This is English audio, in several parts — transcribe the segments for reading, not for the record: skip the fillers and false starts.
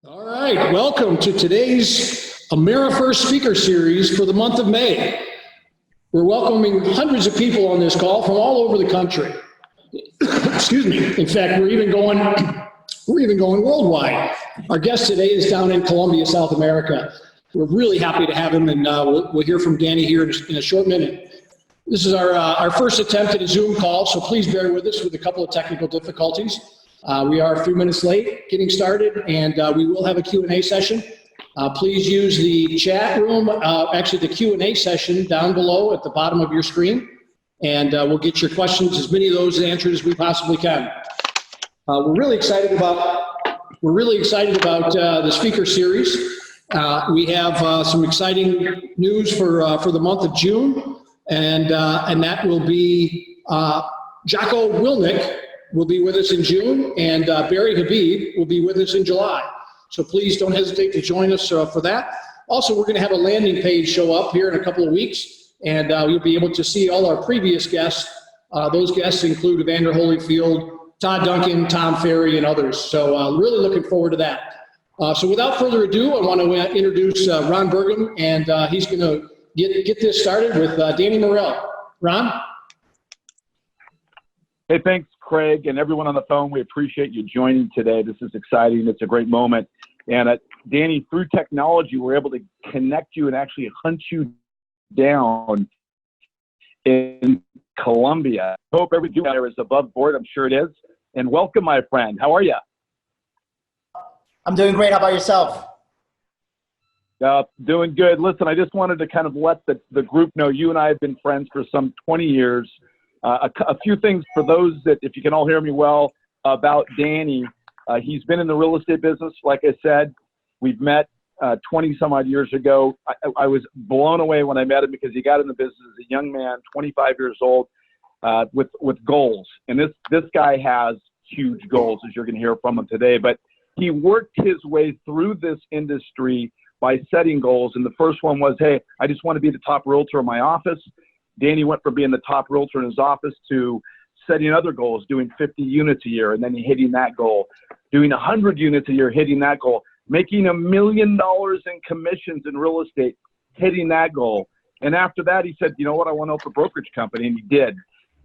All right, welcome to today's AmeriFirst Speaker Series for the month of May. We're welcoming hundreds of people on this call from all over the country. Excuse me. In fact, we're even going worldwide. Our guest today is down in Colombia, South America. We're really happy to have him, and we'll hear from Danny here in a short minute. This is our first attempt at a Zoom call, so please bear with us with a couple of technical difficulties. We are a few minutes late getting started, and we will have a Q&A session. Please use the chat room, actually the Q&A session down below at the bottom of your screen, and we'll get your questions, as many of those answered as we possibly can. We're really excited about the speaker series. We have some exciting news for the month of June, and that will be Jocko Willink will be with us in June, and Barry Habib will be with us in July. So please don't hesitate to join us for that. Also, we're going to have a landing page show up here in a couple of weeks, and you'll be able to see all our previous guests. Those guests include Evander Holyfield, Todd Duncan, Tom Ferry, and others. So really looking forward to that. So without further ado, I want to introduce Ron Burgum, and he's going to get this started with Danny Morel. Ron? Hey, thanks, Craig, and everyone on the phone. We appreciate you joining today. This is exciting. It's a great moment. And Danny, through technology, we're able to connect you and actually hunt you down in Colombia. Hope everything there is above board. I'm sure it is. And welcome, my friend. How are you? I'm doing great. How about yourself? Doing good. Listen, I just wanted to kind of let the group know you and I have been friends for some 20 years. A few things for those that, if you can all hear me well, about Danny. He's been in the real estate business, like I said. We've met 20 some odd years ago. I was blown away when I met him because he got in the business as a young man, 25 years old, with goals. And this guy has huge goals, as you're going to hear from him today. But he worked his way through this industry by setting goals. And the first one was, hey, I just want to be the top realtor in my office. Danny went from being the top realtor in his office to setting other goals, doing 50 units a year, and then hitting that goal, doing 100 units a year, hitting that goal, making $1 million in commissions in real estate, hitting that goal. And after that, he said, you know what, I want to open a brokerage company, and he did.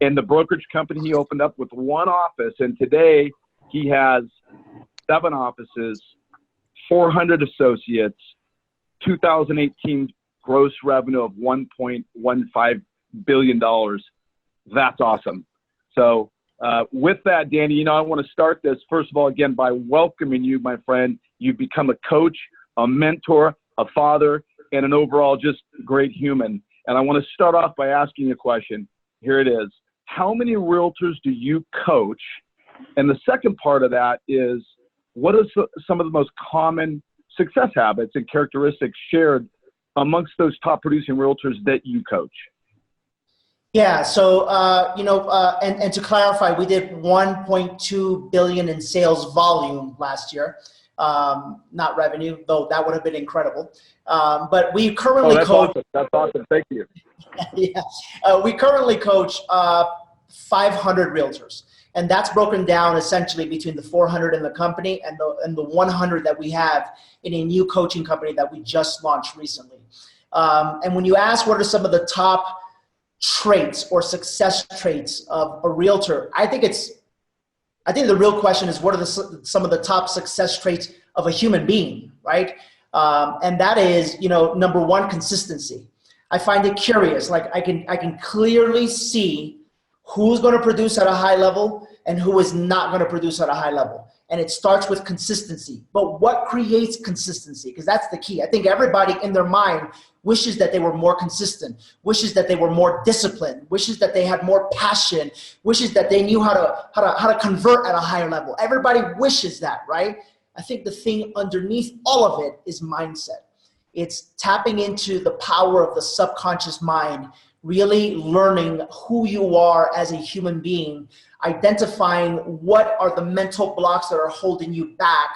And the brokerage company he opened up with one office, and today he has 7 offices, 400 associates, 2018 gross revenue of $1.15 billion. That's awesome. So with that, Danny, I want to start this, first of all, again, by welcoming you, my friend. You've become a coach, a mentor, a father, and an overall just great human. And I want to start off by asking you a question. Here it is. How many realtors do you coach? And the second part of that is, what are some of the most common success habits and characteristics shared amongst those top producing realtors that you coach? Yeah, so, and to clarify, we did 1.2 billion in sales volume last year, not revenue, though that would have been incredible. But we currently coach. Awesome. That's awesome. Thank you. Yeah, we currently coach 500 realtors, and that's broken down essentially between the 400 in the company and the 100 that we have in a new coaching company that we just launched recently. And when you ask what are some of the top traits or success traits of a realtor, I think the real question is, what are some of the top success traits of a human being, right? And that is, number one, consistency. I find it curious. Like I can clearly see who's going to produce at a high level and who is not going to produce at a high level. And it starts with consistency. But what creates consistency? Because that's the key. I think everybody in their mind wishes that they were more consistent, wishes that they were more disciplined, wishes that they had more passion, wishes that they knew how to convert at a higher level. Everybody wishes that, right? I think the thing underneath all of it is mindset. It's tapping into the power of the subconscious mind, really learning who you are as a human being, identifying what are the mental blocks that are holding you back,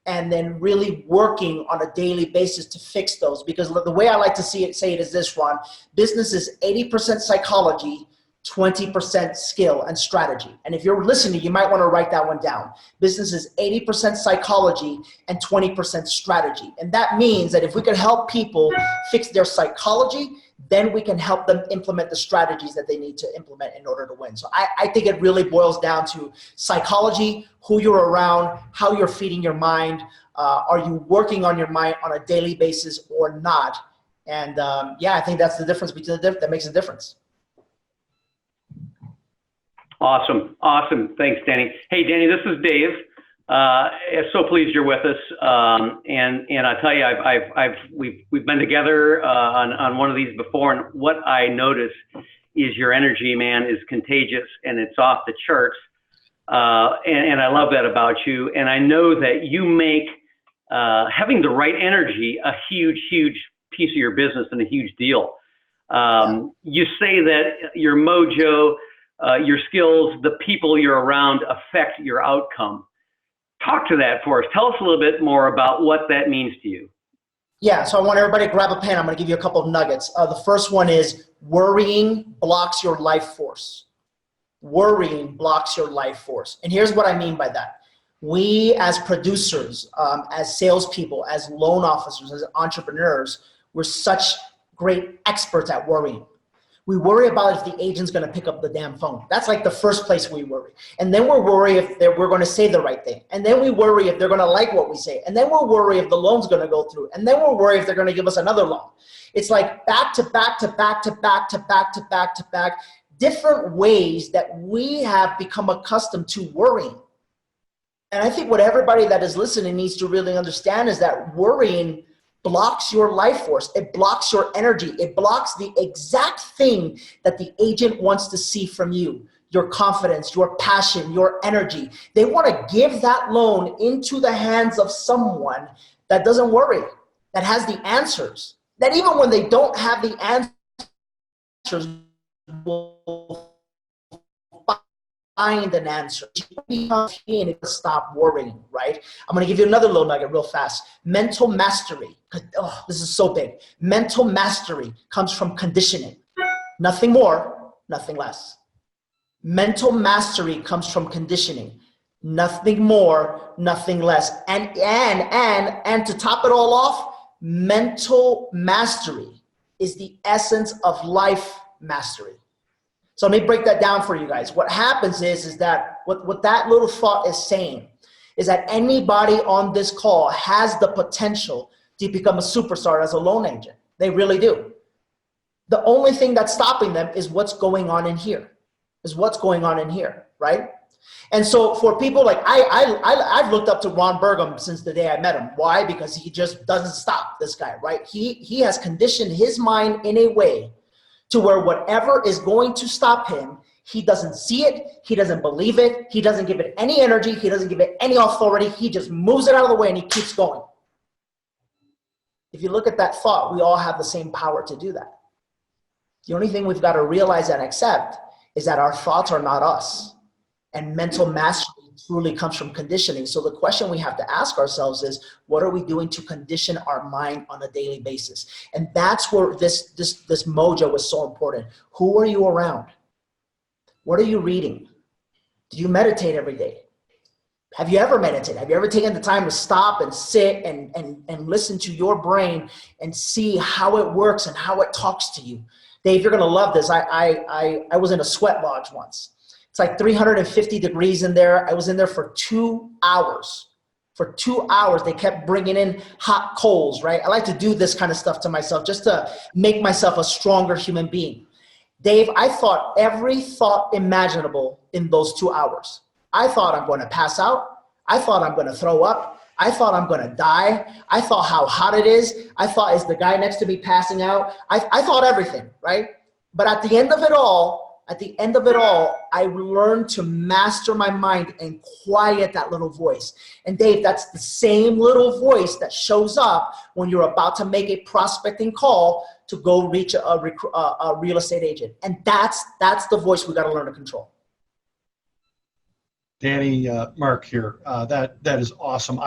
and then really working on a daily basis to fix those. Because the way I like to say it is this, Ron: business is 80% psychology, 20% skill and strategy. And if you're listening, you might want to write that one down. Business is 80% psychology and 20% strategy. And that means that if we can help people fix their psychology, then we can help them implement the strategies that they need to implement in order to win. So I think it really boils down to psychology, who you're around, how you're feeding your mind. Are you working on your mind on a daily basis or not? And yeah, I think that's the difference between that makes a difference. Awesome. Awesome. Thanks, Danny. Hey, Danny, this is Dave. So pleased you're with us. And I tell you, we've been together on one of these before, and what I notice is your energy, man, is contagious and it's off the charts. And I love that about you. And I know that you make having the right energy a huge, huge piece of your business and a huge deal. You say that your mojo, your skills, the people you're around affect your outcome. Talk to that for us. Tell us a little bit more about what that means to you. Yeah, so I want everybody to grab a pen. I'm going to give you a couple of nuggets. The first one is worrying blocks your life force. Worrying blocks your life force. And here's what I mean by that. We as producers, as salespeople, as loan officers, as entrepreneurs, we're such great experts at worrying. We worry about if the agent's going to pick up the damn phone. That's like the first place we worry. And then we're worried if we're going to say the right thing. And then we worry if they're going to like what we say. And then we're worried if the loan's going to go through. And then we're worried if they're going to give us another loan. It's like back to back to back to back to back to back to back, different ways that we have become accustomed to worrying. And I think what everybody that is listening needs to really understand is that worrying blocks your life force. It blocks your energy. It blocks the exact thing that the agent wants to see from you. Your confidence, your passion, your energy. They want to give that loan into the hands of someone that doesn't worry, that has the answers, that even when they don't have the answers, will find an answer. Stop worrying, right? I'm going to give you another little nugget real fast. Mental mastery. Oh, this is so big. Mental mastery comes from conditioning. Nothing more, nothing less. Mental mastery comes from conditioning. Nothing more, nothing less. And to top it all off, mental mastery is the essence of life mastery. So let me break that down for you guys. What happens is that what that little thought is saying is that anybody on this call has the potential to become a superstar as a loan agent. They really do. The only thing that's stopping them is what's going on in here, right? And so for people like I've looked up to Ron Burgum since the day I met him. Why? Because he just doesn't stop, this guy, right? He has conditioned his mind in a way to where whatever is going to stop him, he doesn't see it, he doesn't believe it, he doesn't give it any energy, he doesn't give it any authority, he just moves it out of the way and he keeps going. If you look at that thought, we all have the same power to do that. The only thing we've got to realize and accept is that our thoughts are not us. And mental mastery truly comes from conditioning. So the question we have to ask ourselves is, what are we doing to condition our mind on a daily basis? And that's where this mojo is so important. Who are you around? What are you reading? Do you meditate every day? Have you ever meditated? Have you ever taken the time to stop and sit and listen to your brain and see how it works and how it talks to you? Dave, you're going to love this. I was in a sweat lodge once. It's like 350 degrees in there. I was in there for 2 hours. For 2 hours, they kept bringing in hot coals, right? I like to do this kind of stuff to myself just to make myself a stronger human being. Dave, I thought every thought imaginable in those 2 hours. I thought I'm going to pass out. I thought I'm going to throw up. I thought I'm going to die. I thought how hot it is. I thought, is the guy next to me passing out? I thought everything, right? But at the end of it all, I learned to master my mind and quiet that little voice. And Dave, that's the same little voice that shows up when you're about to make a prospecting call to go reach a real estate agent. And that's the voice we got to learn to control. Danny, Mark here. That is awesome.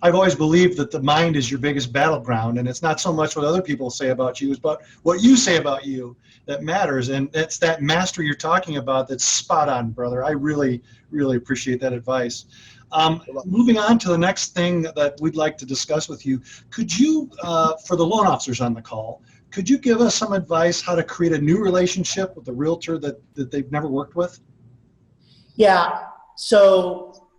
I've always believed that the mind is your biggest battleground, and it's not so much what other people say about you, but what you say about you that matters. And it's that mastery you're talking about that's spot on, brother. I really, really appreciate that advice. Moving on to the next thing that we'd like to discuss with you, could you, for the loan officers on the call, could you give us some advice how to create a new relationship with a realtor that they've never worked with? Yeah, so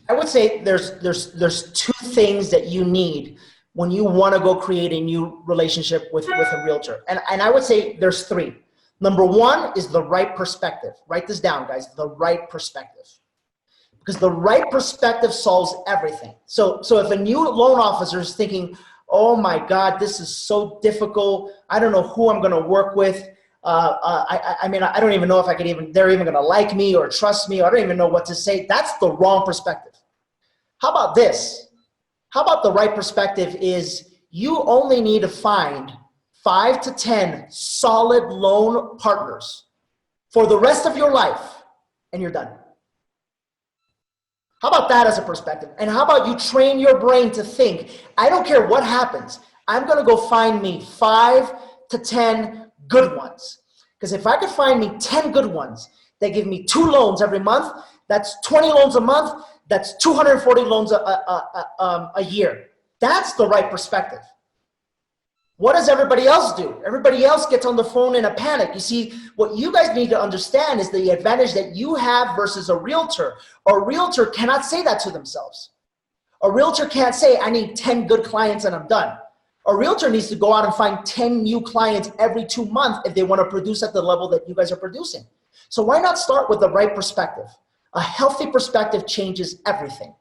I would say there's two things that you need when you want to go create a new relationship with a realtor. And I would say there's three. Number one is the right perspective. Write this down, guys, the right perspective. Because the right perspective solves everything. So if a new loan officer is thinking, oh my God, this is so difficult, I don't know who I'm gonna work with, I mean, I don't even know if they're even gonna like me or trust me, or I don't even know what to say, that's the wrong perspective. How about this? How about the right perspective is you only need to find 5 to 10 solid loan partners for the rest of your life, and you're done. How about that as a perspective? And how about you train your brain to think, I don't care what happens, I'm gonna go find me 5 to 10 good ones. Because if I could find me 10 good ones that give me 2 loans every month, that's 20 loans a month, that's 240 loans a year. That's the right perspective. What does everybody else do? Everybody else gets on the phone in a panic. You see, what you guys need to understand is the advantage that you have versus a realtor. A realtor cannot say that to themselves. A realtor can't say, I need 10 good clients and I'm done. A realtor needs to go out and find 10 new clients every 2 months if they want to produce at the level that you guys are producing. So why not start with the right perspective? A healthy perspective changes everything.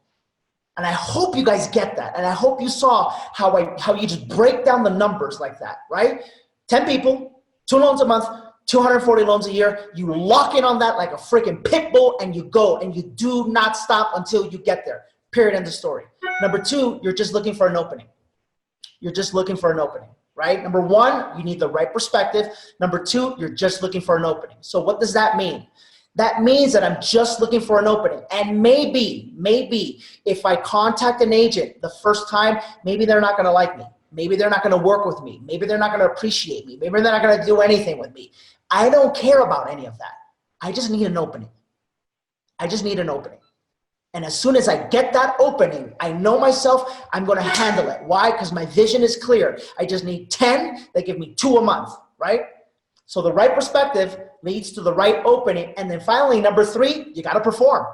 And I hope you guys get that. And I hope you saw how you just break down the numbers like that, right? 10 people, 2 loans a month, 240 loans a year. You lock in on that like a freaking pit bull and you go and you do not stop until you get there. Period, end of story. Number 2, you're just looking for an opening. You're just looking for an opening, right? Number 1, you need the right perspective. Number 2, you're just looking for an opening. So what does that mean? That means that I'm just looking for an opening. And maybe if I contact an agent the first time, maybe they're not gonna like me. Maybe they're not gonna work with me. Maybe they're not gonna appreciate me. Maybe they're not gonna do anything with me. I don't care about any of that. I just need an opening. I just need an opening. And as soon as I get that opening, I know myself, I'm gonna handle it. Why? Because my vision is clear. I just need 10 that give me 2 a month, right? So the right perspective leads to the right opening. And then finally, number 3, you gotta perform.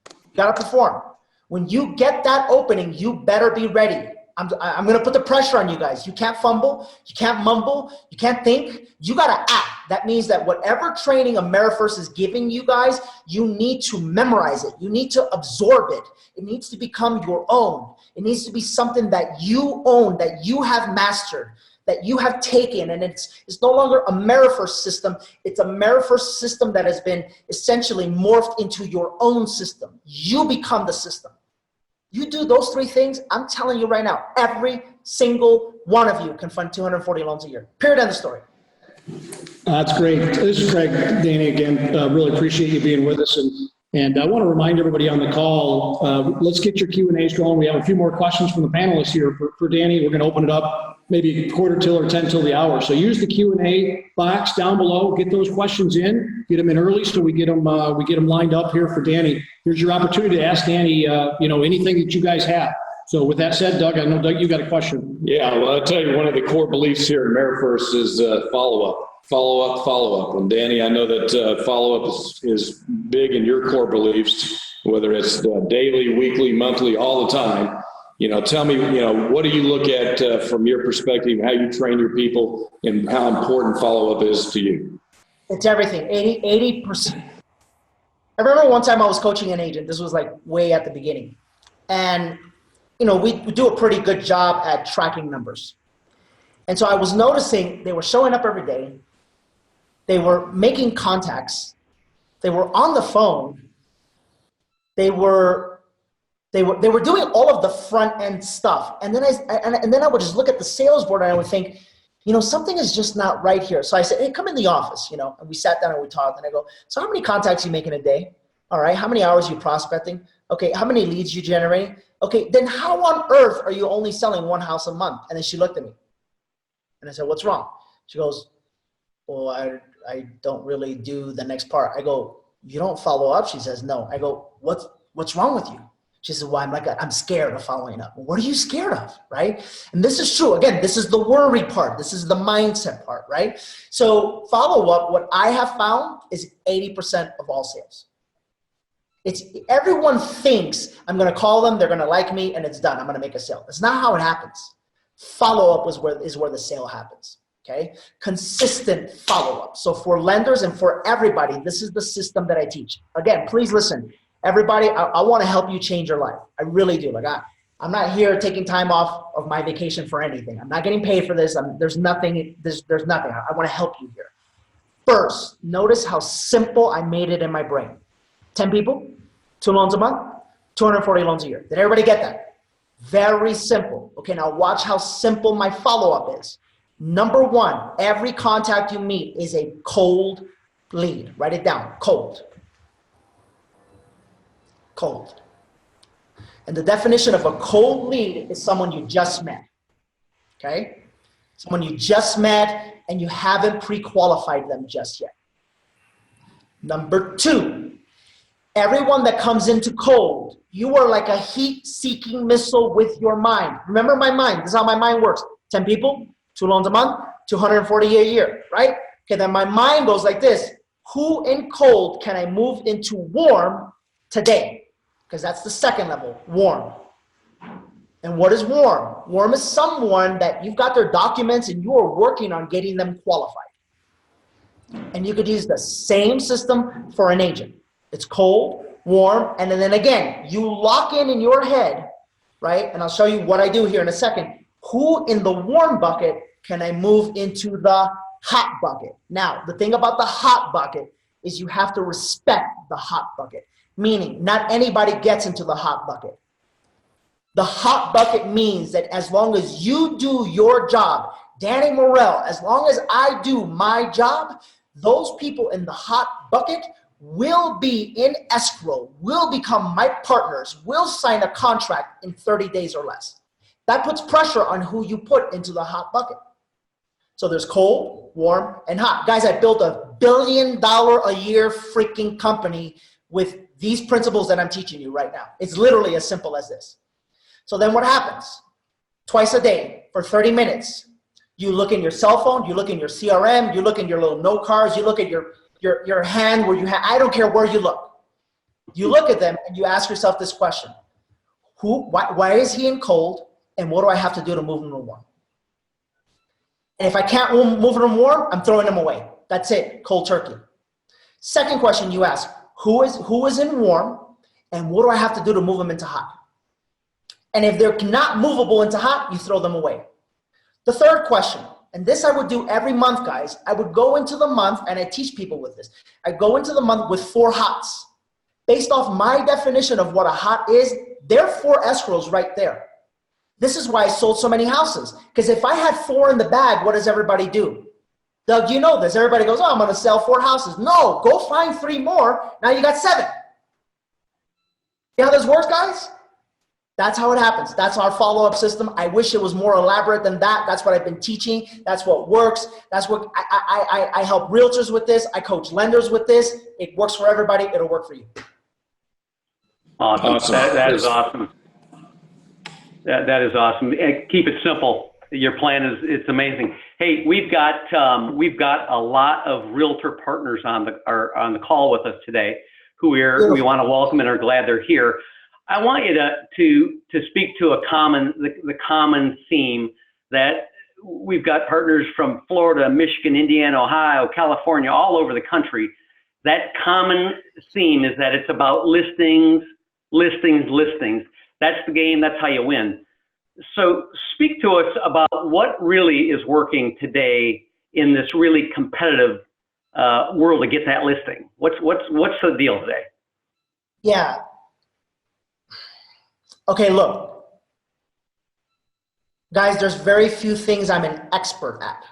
You gotta perform. When you get that opening, you better be ready. I'm gonna put the pressure on you guys. You can't fumble, you can't mumble, you can't think, you gotta act. That means that whatever training AmeriFirst is giving you guys, you need to memorize it. You need to absorb it. It needs to become your own. It needs to be something that you own, that you have mastered, that you have taken, and it's no longer a AmeriFirst system. It's a AmeriFirst system that has been essentially morphed into your own system. You become the system. You do those 3 things, I'm telling you right now, every single one of you can fund 240 loans a year. Period, end of story. That's great. This is Craig, Danny again. Really appreciate you being with us. And I want to remind everybody on the call, let's get your Q&As going. We have a few more questions from the panelists here for Danny. We're going to open it up maybe quarter till or 10 till the hour. So use the Q&A box down below. Get those questions in. Get them in early so we get them lined up here for Danny. Here's your opportunity to ask Danny, anything that you guys have. So with that said, Doug, I know, Doug, you got a question. Yeah, well, I'll tell you, one of the core beliefs here at AmeriFirst is follow-up. And Danny, I know that follow-up is big in your core beliefs, whether it's daily, weekly, monthly, all the time. Tell me, what do you look at from your perspective, how you train your people, and how important follow-up is to you? It's everything, 80%. I remember one time I was coaching an agent. This was like way at the beginning. And, we do a pretty good job at tracking numbers. And so I was noticing they were showing up every day. They were making contacts. They were on the phone. They were doing all of the front end stuff. And then I would just look at the sales board and I would think, something is just not right here. So I said, hey, come in the office, and we sat down and we talked and I go, so how many contacts you make in a day? All right. How many hours are you prospecting? Okay. How many leads you generate? Okay, then how on earth are you only selling one house a month? And then she looked at me and I said, what's wrong? She goes, well, I don't really do the next part. I go, you don't follow up? She says, no. I go, what's wrong with you? She says, well, I'm scared of following up. Well, what are you scared of, right? And this is true. Again, this is the worry part. This is the mindset part, right? So follow up, what I have found is 80% of all sales. Everyone thinks I'm going to call them, they're going to like me, and it's done. I'm going to make a sale. That's not how it happens. Follow up is where the sale happens. Okay, consistent follow-up. So for lenders and for everybody, this is the system that I teach. Again, please listen. Everybody, I want to help you change your life. I really do. Like I'm not here taking time off of my vacation for anything. I'm not getting paid for this. There's nothing. There's nothing. I want to help you here. First, notice how simple I made it in my brain. 10 people, 2 loans a month, 240 loans a year. Did everybody get that? Very simple. Okay, now watch how simple my follow-up is. Number 1, every contact you meet is a cold lead. Write it down, cold. Cold. And the definition of a cold lead is someone you just met, okay? Someone you just met and you haven't pre-qualified them just yet. Number 2, everyone that comes into cold, you are like a heat-seeking missile with your mind. Remember my mind, this is how my mind works. 10 people, 2 loans a month, 240 a year, right? Okay, then my mind goes like this. Who in cold can I move into warm today? Because that's the second level, warm. And what is warm? Warm is someone that you've got their documents and you are working on getting them qualified. And you could use the same system for an agent. It's cold, warm, and then again, you lock in your head, right? And I'll show you what I do here in a second. Who in the warm bucket can I move into the hot bucket? Now, the thing about the hot bucket is you have to respect the hot bucket, meaning not anybody gets into the hot bucket. The hot bucket means that as long as you do your job, Danny Morel, as long as I do my job, those people in the hot bucket will be in escrow, will become my partners, will sign a contract in 30 days or less. That puts pressure on who you put into the hot bucket. So there's cold, warm, and hot. Guys, I built $1 billion a year freaking company with these principles that I'm teaching you right now. It's literally as simple as this. So then what happens? Twice a day for 30 minutes, you look in your cell phone, you look in your CRM, you look in your little note cards, you look at your hand where you have, I don't care where you look. You look at them and you ask yourself this question. Why is he in cold? And what do I have to do to move him to warm? And if I can't move him warm, I'm throwing him away. That's it, cold turkey. Second question you ask, who is in warm and what do I have to do to move them into hot? And if they're not movable into hot, you throw them away. The third question, and this I would do every month, guys. I would go into the month, and I teach people with this. I go into the month with 4 hots. Based off my definition of what a hot is, there are 4 escrows right there. This is why I sold so many houses. Because if I had 4 in the bag, what does everybody do? Doug, you know this. Everybody goes, oh, I'm going to sell 4 houses. No, go find 3 more. Now you got 7. See how this works, guys? That's how it happens. That's our follow-up system. I wish it was more elaborate than that. That's what I've been teaching. That's what works. That's what I help realtors with this. I coach lenders with this. It works for everybody. It'll work for you. Awesome. That is awesome. That is awesome. And keep it simple. Your plan it's amazing. Hey, we've got a lot of realtor partners on the call with us today who we want to welcome and are glad they're here. I want you to speak to the common theme that we've got partners from Florida, Michigan, Indiana, Ohio, California, all over the country. That common theme is that it's about listings. That's the game. That's how you win. So speak to us about what really is working today in this really competitive world to get that listing. What's the deal today? Yeah. Okay, look. Guys, there's very few things I'm an expert at.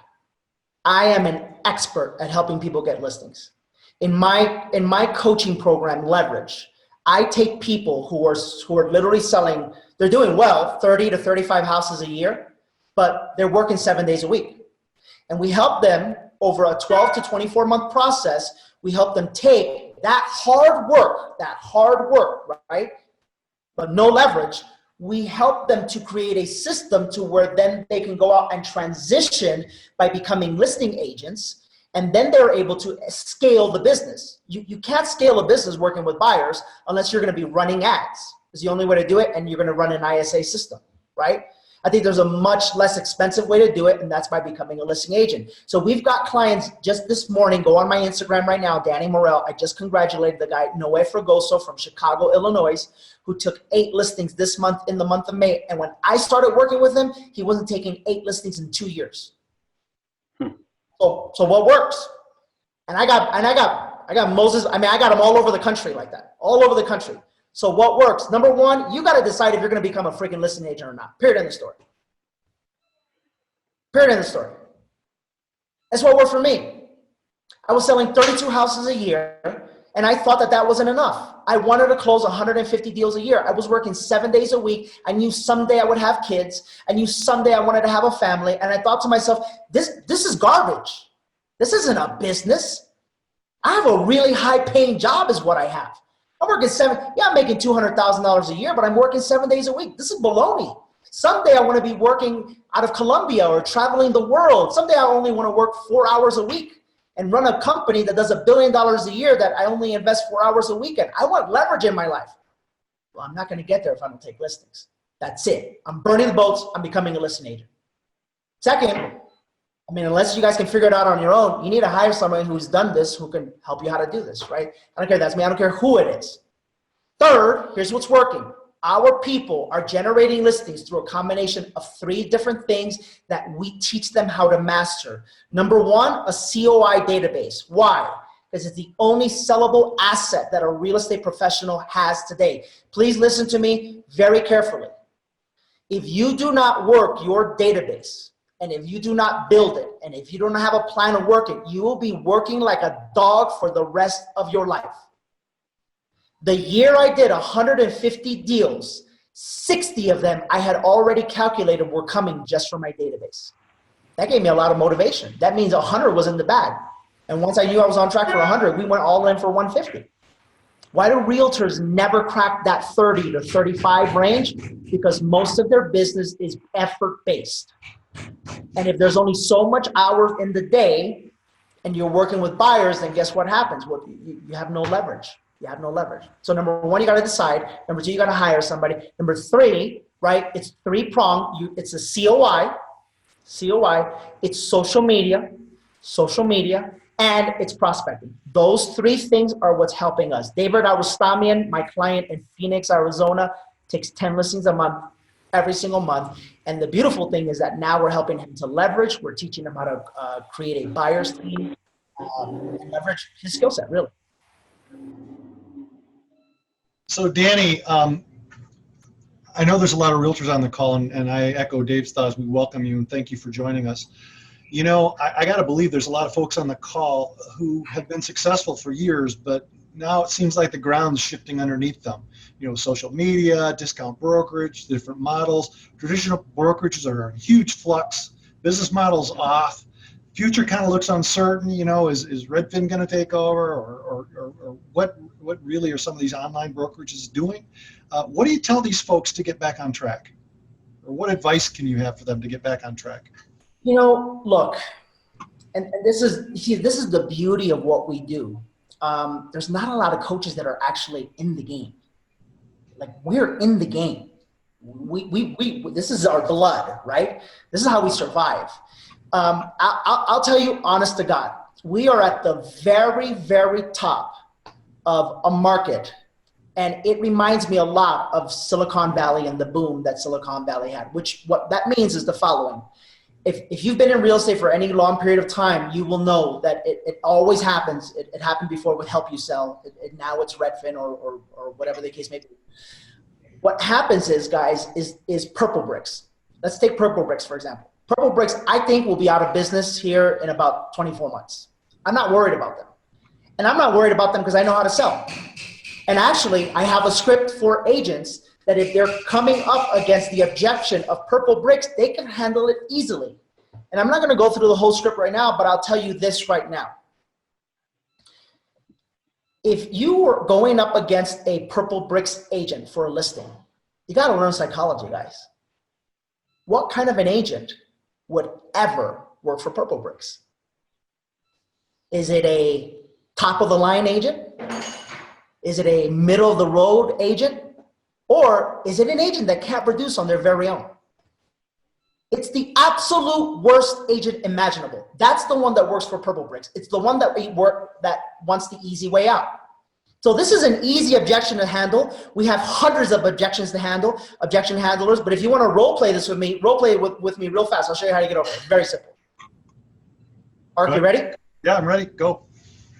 I am an expert at helping people get listings. In my coaching program, Leverage, I take people who are literally selling They're doing well, 30 to 35 houses a year, but they're working 7 days a week. And we help them over a 12 to 24 month process. We help them take that hard work, right? But no leverage. We help them to create a system to where then they can go out and transition by becoming listing agents. And then they're able to scale the business. You can't scale a business working with buyers unless you're going to be running ads. It's the only way to do it, and you're going to run an ISA system, right? I think there's a much less expensive way to do it, and that's by becoming a listing agent. So we've got clients just this morning. Go on my Instagram right now, Danny Morel. I just congratulated the guy, Noe Fragoso from Chicago, Illinois, who took 8 listings this month in the month of May. And when I started working with him, he wasn't taking 8 listings in 2 years. So what works? And I got Moses. I mean, I got them all over the country like that, all over the country. So what works? Number one, you got to decide if you're going to become a freaking listing agent or not. Period in the story. Period in the story. That's what worked for me. I was selling 32 houses a year, and I thought that wasn't enough. I wanted to close 150 deals a year. I was working 7 days a week. I knew someday I would have kids. I knew someday I wanted to have a family. And I thought to myself, this is garbage. This isn't a business. I have a really high-paying job is what I have. I'm working I'm making $200,000 a year, but I'm working 7 days a week. This is baloney. Someday I want to be working out of Colombia or traveling the world. Someday I only want to work 4 hours a week and run a company that does $1 billion a year that I only invest 4 hours a week in. I want leverage in my life. Well, I'm not going to get there if I don't take listings. That's it. I'm burning the boats. I'm becoming a listing agent. Second, I mean, unless you guys can figure it out on your own, you need to hire somebody who's done this, who can help you how to do this, right? I don't care if that's me. I don't care who it is. Third, here's what's working. Our people are generating listings through a combination of 3 different things that we teach them how to master. Number one, a COI database. Why? Because it's the only sellable asset that a real estate professional has today. Please listen to me very carefully. If you do not work your database, and if you do not build it, and if you don't have a plan of working, you will be working like a dog for the rest of your life. The year I did 150 deals, 60 of them I had already calculated were coming just from my database. That gave me a lot of motivation. That means 100 was in the bag. And once I knew I was on track for 100, we went all in for 150. Why do realtors never crack that 30 to 35 range? Because most of their business is effort-based. And if there's only so much hours in the day and you're working with buyers, then guess what happens? Well, you have no leverage. You have no leverage. So number one, you got to decide. Number two, you got to hire somebody. Number three, right? It's 3-pronged. It's a COI. It's social media, and it's prospecting. Those 3 things are what's helping us. David Arustamian, my client in Phoenix, Arizona, takes 10 listings a month, every single month. And the beautiful thing is that now we're helping him to leverage. We're teaching him how to create a buyer's team and leverage his skill set, really. So Danny, I know there's a lot of realtors on the call, and I echo Dave's thoughts. We welcome you and thank you for joining us. You know, I got to believe there's a lot of folks on the call who have been successful for years, but now it seems like the ground's shifting underneath them. You know, social media, discount brokerage, different models. Traditional brokerages are in huge flux. Business models off. Future kind of looks uncertain. You know, is Redfin going to take over, or what really are some of these online brokerages doing? What do you tell these folks to get back on track, or what advice can you have for them to get back on track? You know, look, and this is the beauty of what we do. There's not a lot of coaches that are actually in the game. Like, we're in the game. We this is our blood, right? This is how we survive. I'll tell you, honest to God, we are at the very, very top of a market. And it reminds me a lot of Silicon Valley and the boom that Silicon Valley had, what that means is the following. If you've been in real estate for any long period of time, you will know that it always happens. It happened before with Help You Sell. Now it's Redfin or whatever the case may be. What happens is, guys, is Purple Bricks. Let's take Purple Bricks, for example. Purple Bricks, I think, will be out of business here in about 24 months. I'm not worried about them. And I'm not worried about them because I know how to sell. And actually, I have a script for agents that if they're coming up against the objection of purple bricks, they can handle it easily. And I'm not going to go through the whole script right now, but I'll tell you this right now. If you were going up against a purple bricks agent for a listing, you got to learn psychology, guys. What kind of an agent would ever work for purple bricks? Is it a top of the line agent? Is it a middle of the road agent? Or is it an agent that can't produce on their very own? It's the absolute worst agent imaginable. That's the one that works for purple bricks. It's the one that wants the easy way out. So this is an easy objection to handle. We have hundreds of objections to handle, objection handlers. But if you want to role play this with me, role play with me real fast. I'll show you how to get over it. Very simple. Mark, you ready? Yeah, I'm ready. Go.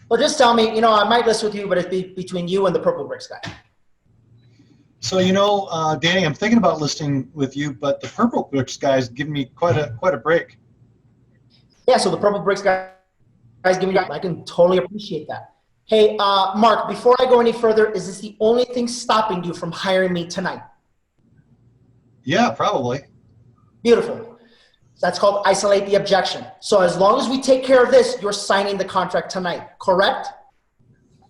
Well, just tell me, I might list with you, but it's between you and the purple bricks guy. So, Danny, I'm thinking about listing with you, but the purple bricks guys give me quite a break. Yeah, so the purple bricks guys give me, I can totally appreciate that. Hey, Mark, before I go any further, is this the only thing stopping you from hiring me tonight? Yeah, probably. Beautiful. That's called isolate the objection. So as long as we take care of this, you're signing the contract tonight, correct?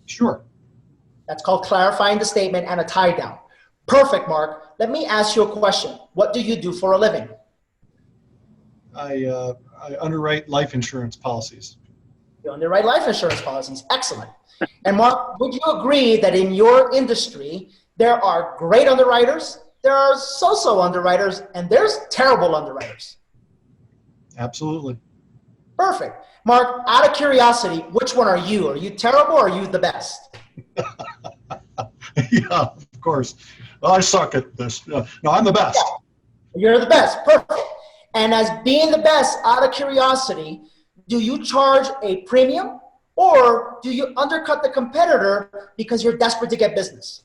Sure. That's called clarifying the statement and a tie down. Perfect, Mark. Let me ask you a question. What do you do for a living? I underwrite life insurance policies. You underwrite life insurance policies. Excellent. And Mark, would you agree that in your industry, there are great underwriters, there are so-so underwriters, and there's terrible underwriters? Absolutely. Perfect. Mark, out of curiosity, which one are you? Are you terrible or are you the best? Yeah, of course. Well, I suck at this. No, I'm the best. Yeah, you're the best. Perfect. And as being the best, out of curiosity, do you charge a premium or do you undercut the competitor because you're desperate to get business?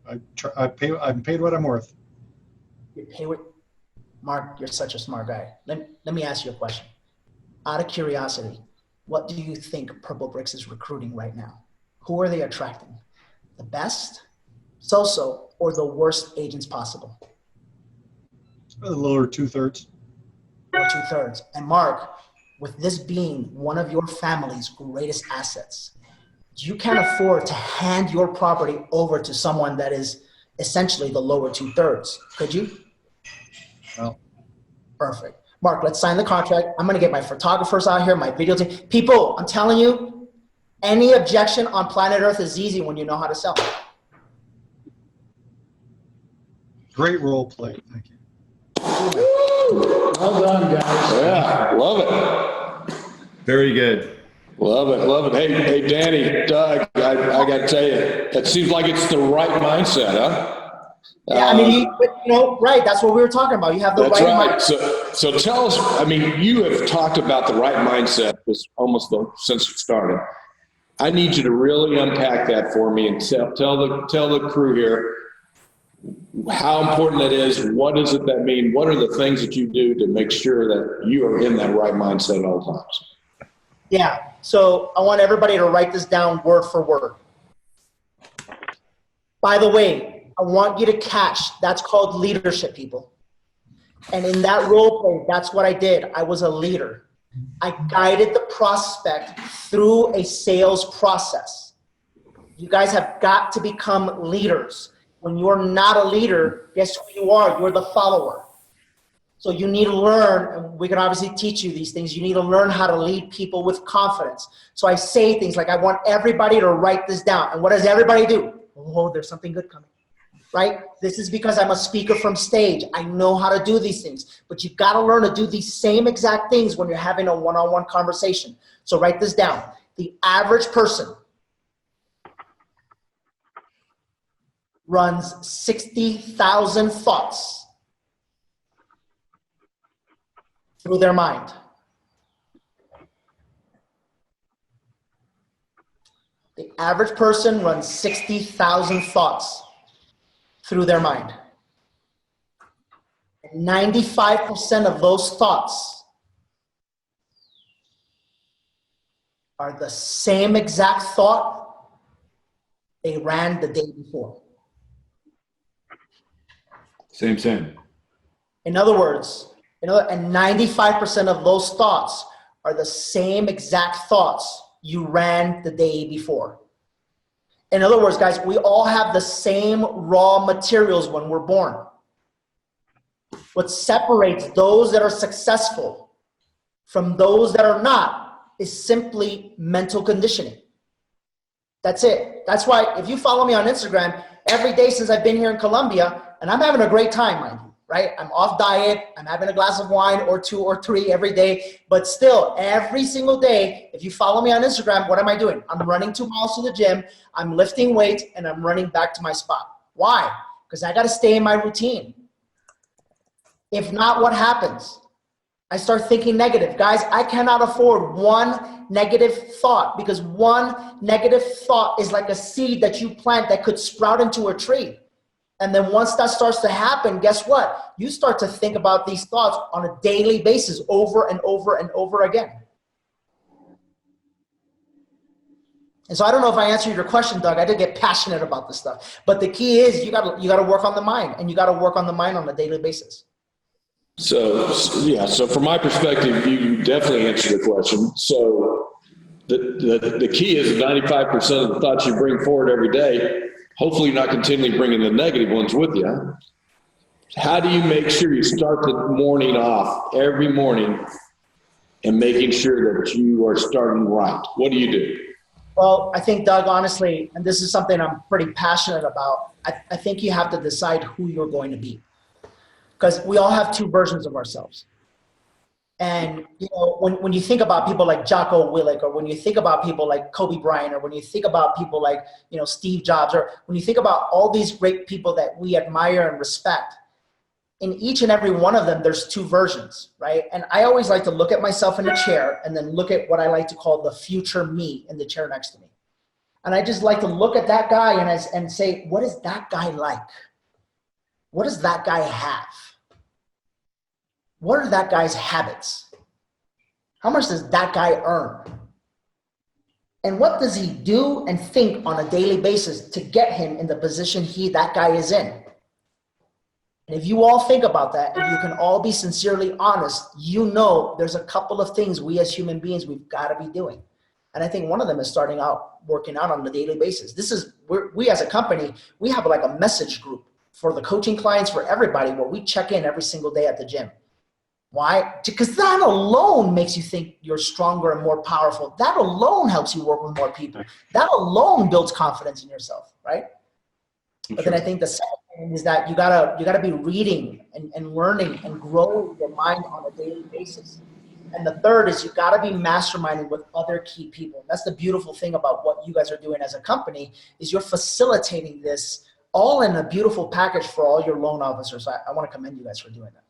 I'm paid what I'm worth. You pay what? Mark, you're such a smart guy. Let me ask you a question. Out of curiosity, what do you think Purple Bricks is recruiting right now? Who are they attracting? The best, so-so, or the worst agents possible? The lower 2/3. Or 2/3. And Mark, with this being one of your family's greatest assets, you can't afford to hand your property over to someone that is essentially the lower 2/3. Could you? Well, perfect. Mark, let's sign the contract. I'm going to get my photographers out here, my video team. People, I'm telling you, any objection on planet Earth is easy when you know how to sell. great role play. Thank you. Well done, guys. Yeah, love it. Very good. Love it, love it. Hey, Danny, Doug, I got to tell you, it seems like it's the right mindset, huh? Yeah, I mean, right. That's what we were talking about. You have the That's right right. mindset. So tell us, I mean, you have talked about the right mindset since it started. I need you to really unpack that for me and tell the crew here how important that is. What does it that mean? What are the things that you do to make sure that you are in that right mindset at all times? Yeah. So I want everybody to write this down word for word. By the way, I want you to catch, that's called leadership, people. And in that role play, that's what I did. I was a leader. I guided the prospect through a sales process. You guys have got to become leaders. When you're not a leader, guess who you are? You're the follower. So you need to learn, and we can obviously teach you these things, you need to learn how to lead people with confidence. So I say things like, I want everybody to write this down. And what does everybody do? Oh, there's something good coming, right? This is because I'm a speaker from stage. I know how to do these things, but you've got to learn to do these same exact things when you're having a one-on-one conversation. So write this down. The average person runs 60,000 thoughts through their mind. The average person runs 60,000 thoughts through their mind. And 95% of those thoughts are the same exact thought they ran the day before. Same. In other words, and 95% of those thoughts are the same exact thoughts you ran the day before. In other words, guys, we all have the same raw materials when we're born. What separates those that are successful from those that are not is simply mental conditioning. That's it. That's why if you follow me on Instagram, every day since I've been here in Colombia, and I'm having a great time, mind you, right? I'm off diet. I'm having a glass of wine or 2 or 3 every day. But still, every single day, if you follow me on Instagram, what am I doing? I'm running 2 miles to the gym. I'm lifting weights, and I'm running back to my spot. Why? Because I got to stay in my routine. If not, what happens? I start thinking negative. Guys, I cannot afford one negative thought, because one negative thought is like a seed that you plant that could sprout into a tree. And then once that starts to happen, guess what? You start to think about these thoughts on a daily basis over and over and over again. And so I don't know if I answered your question, Doug. I did get passionate about this stuff. But the key is you gotta work on the mind, and you gotta work on the mind on a daily basis. So from my perspective, you definitely answered the question. So the key is 95% of the thoughts you bring forward every day, hopefully you're not continually bringing the negative ones with you. How do you make sure you start the morning off every morning and making sure that you are starting right? What do you do? Well, I think, Doug, honestly, and this is something I'm pretty passionate about, I think you have to decide who you're going to be. Because we all have 2 versions of ourselves. And when you think about people like Jocko Willink, or when you think about people like Kobe Bryant, or when you think about people like Steve Jobs, or when you think about all these great people that we admire and respect, in each and every one of them, there's 2 versions, right? And I always like to look at myself in a chair and then look at what I like to call the future me in the chair next to me. And I just like to look at that guy and say, what is that guy like? What does that guy have? What are that guy's habits? How much does that guy earn? And what does he do and think on a daily basis to get him in the position that guy is in? And if you all think about that, if you can all be sincerely honest, there's a couple of things we as human beings, we've got to be doing. And I think one of them is working out on a daily basis. We as a company, we have like a message group for the coaching clients, for everybody, where we check in every single day at the gym. Why? Because that alone makes you think you're stronger and more powerful. That alone helps you work with more people. That alone builds confidence in yourself, right? But then I think the second thing is that you gotta be reading and learning and growing your mind on a daily basis. And the third is you gotta be masterminding with other key people. That's the beautiful thing about what you guys are doing as a company, is you're facilitating this all in a beautiful package for all your loan officers. I want to commend you guys for doing that.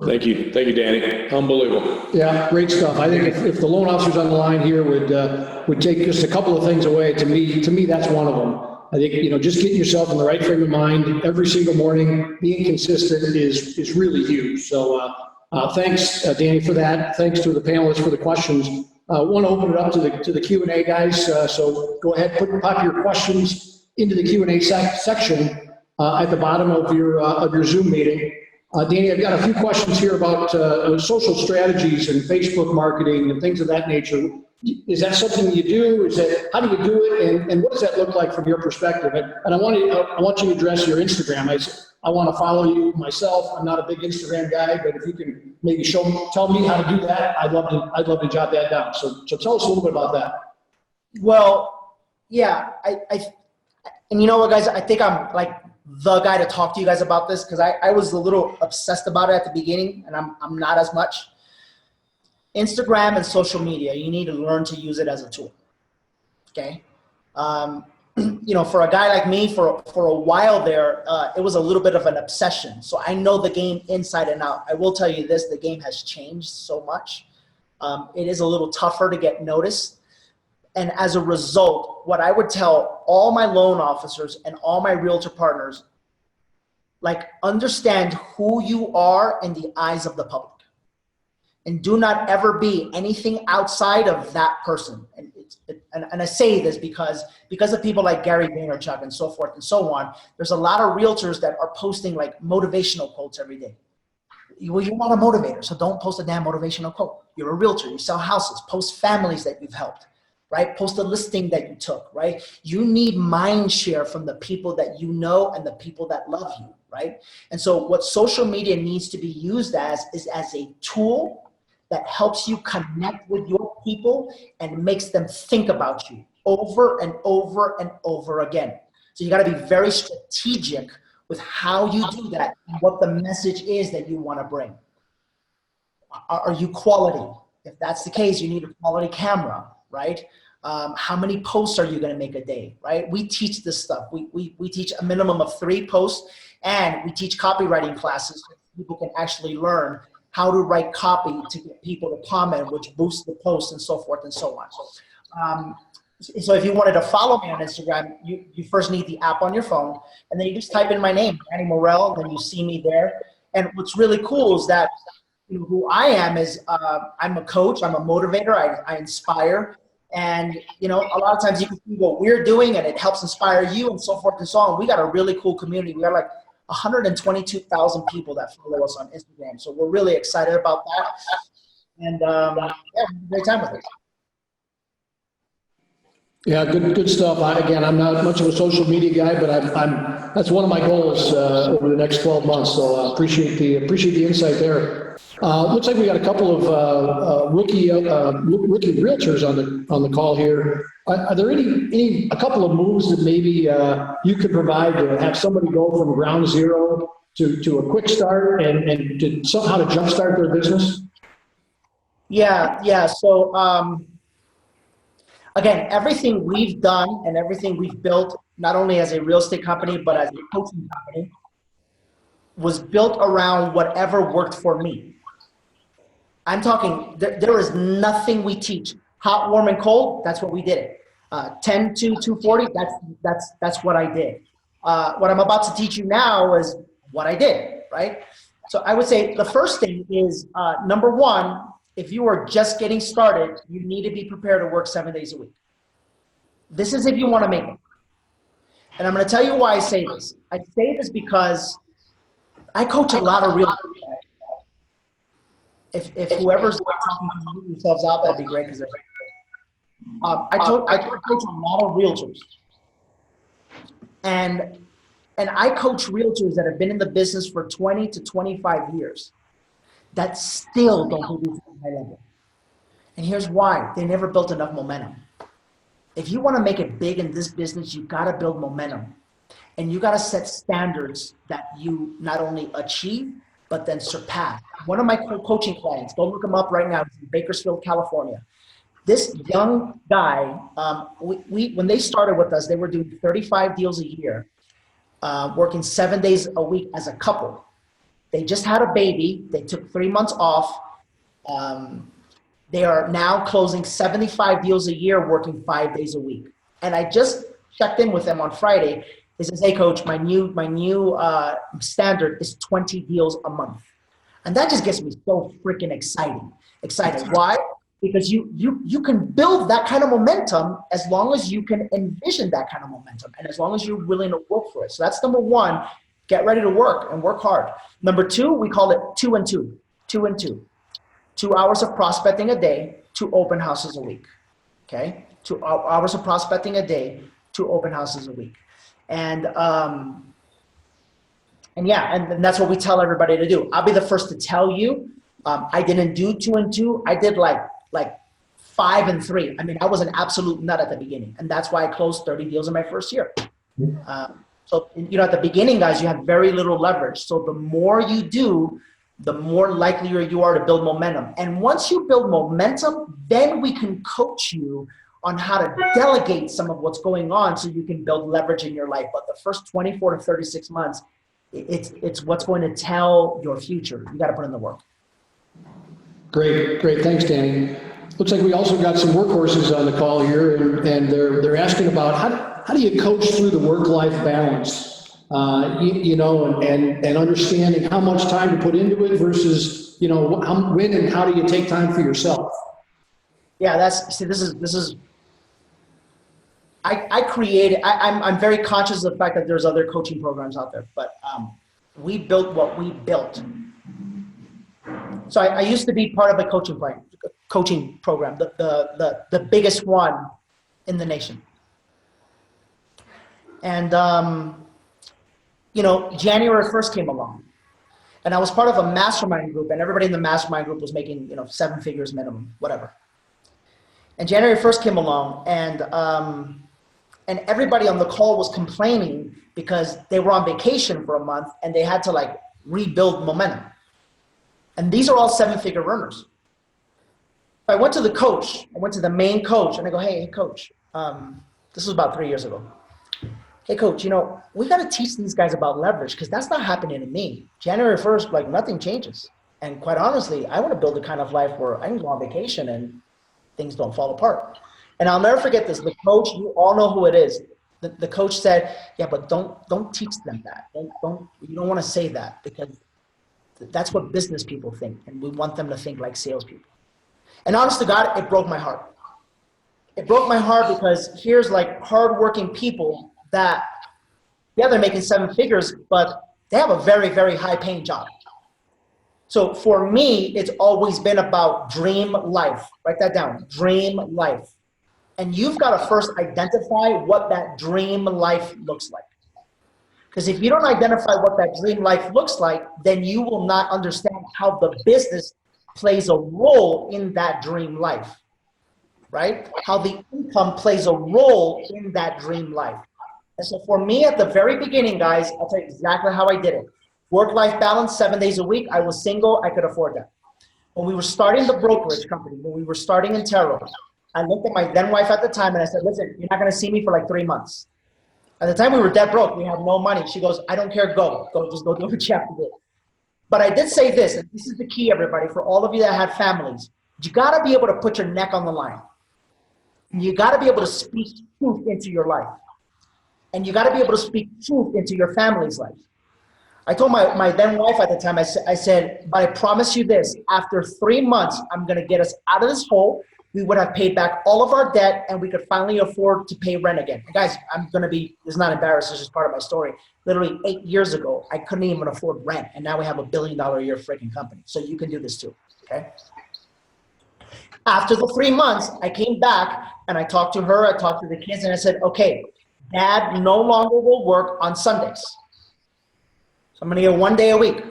Thank you, Danny. Unbelievable. Yeah, great stuff. I think if the loan officers on the line here would take just a couple of things away, to me that's one of them. I think just getting yourself in the right frame of mind every single morning, being consistent is really huge. So thanks, Danny, for that. Thanks to the panelists for the questions. Want to open it up to the Q&A, guys. So go ahead, pop your questions into the Q&A section at the bottom of your Zoom meeting. Danny, I've got a few questions here about social strategies and Facebook marketing and things of that nature. Is that something you do? How do you do it? And what does that look like from your perspective? And I want you to address your Instagram. I want to follow you myself. I'm not a big Instagram guy, but if you can maybe tell me how to do that, I'd love to jot that down. So tell us a little bit about that. Well, yeah, and you know what, guys? I think I'm like the guy to talk to you guys about this, because I was a little obsessed about it at the beginning, and I'm not as much. Instagram and social media, you need to learn to use it as a tool. Okay. For a guy like me, for a while there, it was a little bit of an obsession. So I know the game inside and out. I will tell you this, the game has changed so much. It is a little tougher to get noticed. And as a result, what I would tell all my loan officers and all my realtor partners, understand who you are in the eyes of the public. And do not ever be anything outside of that person. And and I say this because of people like Gary Vaynerchuk and so forth and so on, there's a lot of realtors that are posting like motivational quotes every day. Well, you're not a motivator, so don't post a damn motivational quote. You're a realtor. You sell houses. Post families that you've helped, right? Post a listing that you took, right? You need mind share from the people that you know and the people that love you, right? And so what social media needs to be used as is as a tool that helps you connect with your people and makes them think about you over and over and over again. So you got to be very strategic with how you do that and what the message is that you want to bring. Are you quality? If that's the case, you need a quality camera, right? How many posts are you going to make a day, right? We teach this stuff. We teach a minimum of 3 posts, and we teach copywriting classes so people can actually learn how to write copy to get people to comment, which boosts the post and so forth and so on. So if you wanted to follow me on Instagram, you first need the app on your phone, and then you just type in my name, Danny Morel, and then you see me there. And what's really cool is that who I am is I'm a coach, I'm a motivator, I inspire. And a lot of times you can see what we're doing and it helps inspire you and so forth and so on. We got a really cool community. We got like 122,000 people that follow us on Instagram. So we're really excited about that. And great time with it. Yeah, good stuff. I'm not much of a social media guy, but that's one of my goals over the next 12 months. So I appreciate the insight there. Looks like we got a couple of rookie realtors on the call here. Are there a couple of moves that maybe you could provide to have somebody go from ground zero to a quick start and to somehow to jumpstart their business? Yeah. So again, everything we've done and everything we've built, not only as a real estate company but as a coaching company, was built around whatever worked for me. I'm talking, there is nothing we teach. Hot, warm, and cold, that's what we did it. 10 to 240, that's what I did. What I'm about to teach you now is what I did, right? So I would say the first thing is, number one, if you are just getting started, you need to be prepared to work 7 days a week. This is if you want to make it. And I'm going to tell you why I say this. I say this because I coach a lot of real estate. If whoever's talking to move themselves out, that'd be great. Because I coach a lot of realtors, and I coach realtors that have been in the business for 20 to 25 years that still don't produce at a high level. And here's why: they never built enough momentum. If you want to make it big in this business, you got to build momentum, and you got to set standards that you not only achieve but then surpass. One of my coaching clients, go look him up right now, he's in Bakersfield, California. This young guy, when they started with us, they were doing 35 deals a year, working 7 days a week as a couple. They just had a baby. They took 3 months off. They are now closing 75 deals a year, working 5 days a week. And I just checked in with them on Friday. He says, "Hey, coach, my new standard is 20 deals a month," and that just gets me so freaking excited. Why? Because you can build that kind of momentum as long as you can envision that kind of momentum, and as long as you're willing to work for it. So that's number one. Get ready to work and work hard. Number two, we call it 2 and 2. 2 and 2. 2 hours of prospecting a day, 2 open houses a week. Okay, 2 hours of prospecting a day, 2 open houses a week. And that's what we tell everybody to do. I'll be the first to tell you, I didn't do 2 and 2. I did like 5 and 3. I mean, I was an absolute nut at the beginning, and that's why I closed 30 deals in my first year. So at the beginning, guys, you have very little leverage. So the more you do, the more likely you are to build momentum. And once you build momentum, then we can coach you on how to delegate some of what's going on so you can build leverage in your life. But the first 24 to 36 months, it's what's going to tell your future. You got to put in the work. Great. Thanks, Danny. Looks like we also got some workhorses on the call here, and they're asking about how do you coach through the work-life balance, and understanding how much time to put into it versus, when and how do you take time for yourself? Yeah, this is I'm very conscious of the fact that there's other coaching programs out there, but we built what we built. So I used to be part of a coaching program, the biggest one in the nation. And, January 1st came along. And I was part of a mastermind group, and everybody in the mastermind group was making, 7 figures minimum, whatever. And January 1st came along, and everybody on the call was complaining because they were on vacation for a month and they had to rebuild momentum. And these are all 7-figure earners. I went to the main coach, and I go, hey coach, this was about 3 years ago. Hey coach, we got to teach these guys about leverage because that's not happening to me. January 1st, nothing changes. And quite honestly, I want to build a kind of life where I can go on vacation and things don't fall apart. And I'll never forget this. The coach, you all know who it is. The coach said, yeah, but don't teach them that. You don't want to say that because that's what business people think. And we want them to think like salespeople. And honest to God, it broke my heart. It broke my heart because here's hardworking people that, yeah, they're making 7 figures, but they have a very, very high paying job. So for me, it's always been about dream life. Write that down, dream life. And you've got to first identify what that dream life looks like. Because if you don't identify what that dream life looks like, then you will not understand how the business plays a role in that dream life, right? How the income plays a role in that dream life. And so for me at the very beginning, guys, I'll tell you exactly how I did it. Work-life balance, 7 days a week. I was single. I could afford that. When we were starting the brokerage company, when we were starting in Terrell, I looked at my then wife at the time and I said, listen, you're not going to see me for 3 months. At the time we were dead broke. We had no money. She goes, I don't care. Just go do what you have to do. But I did say this, and this is the key, everybody, for all of you that have families. You got to be able to put your neck on the line. You got to be able to speak truth into your life. And you got to be able to speak truth into your family's life. I told my then wife at the time, I said, but I promise you this, after 3 months, I'm going to get us out of this hole. We would have paid back all of our debt and we could finally afford to pay rent again. And guys, this is not embarrassed, this is part of my story. Literally 8 years ago, I couldn't even afford rent. And now we have $1 billion a year freaking company. So you can do this too, okay? After the 3 months, I came back and I talked to her, I talked to the kids, and I said, okay, Dad no longer will work on Sundays. So I'm gonna get 1 day a week.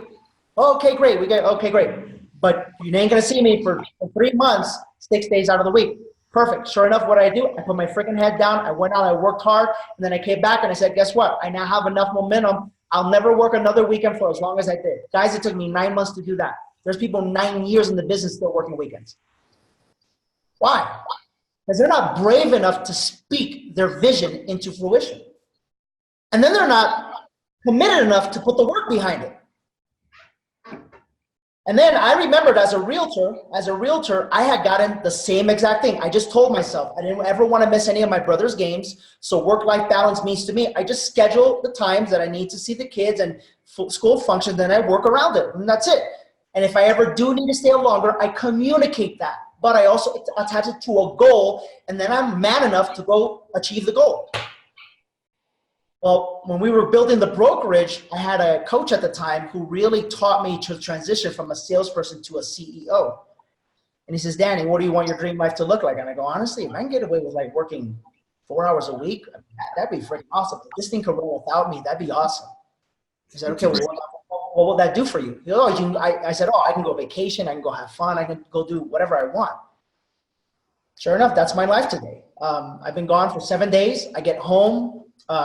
Okay, great, okay, great. But you ain't gonna see me for 3 months, 6 days out of the week. Perfect, sure enough, what I do, I put my freaking head down, I went out, I worked hard, and then I came back and I said, guess what? I now have enough momentum. I'll never work another weekend for as long as I did. Guys, it took me 9 months to do that. There's people 9 years in the business still working weekends. Why? Because they're not brave enough to speak their vision into fruition. And then they're not committed enough to put the work behind it. And then I remembered as a realtor, I had gotten the same exact thing. I just told myself I didn't ever want to miss any of my brother's games. So work-life balance means to me, I just schedule the times that I need to see the kids and school functions, then I work around it, and that's it. And if I ever do need to stay longer, I communicate that. But I also attach it to a goal, and then I'm man enough to go achieve the goal. Well, when we were building the brokerage, I had a coach at the time who really taught me to transition from a salesperson to a CEO. And he says, Danny, what do you want your dream life to look like? And I go, honestly, if I can get away with working 4 hours a week, that'd be freaking awesome. If this thing could run without me, that'd be awesome. He said, okay, well, what will that do for you? He goes, I said, I can go vacation, I can go have fun, I can go do whatever I want. Sure enough, that's my life today. I've been gone for 7 days. I get home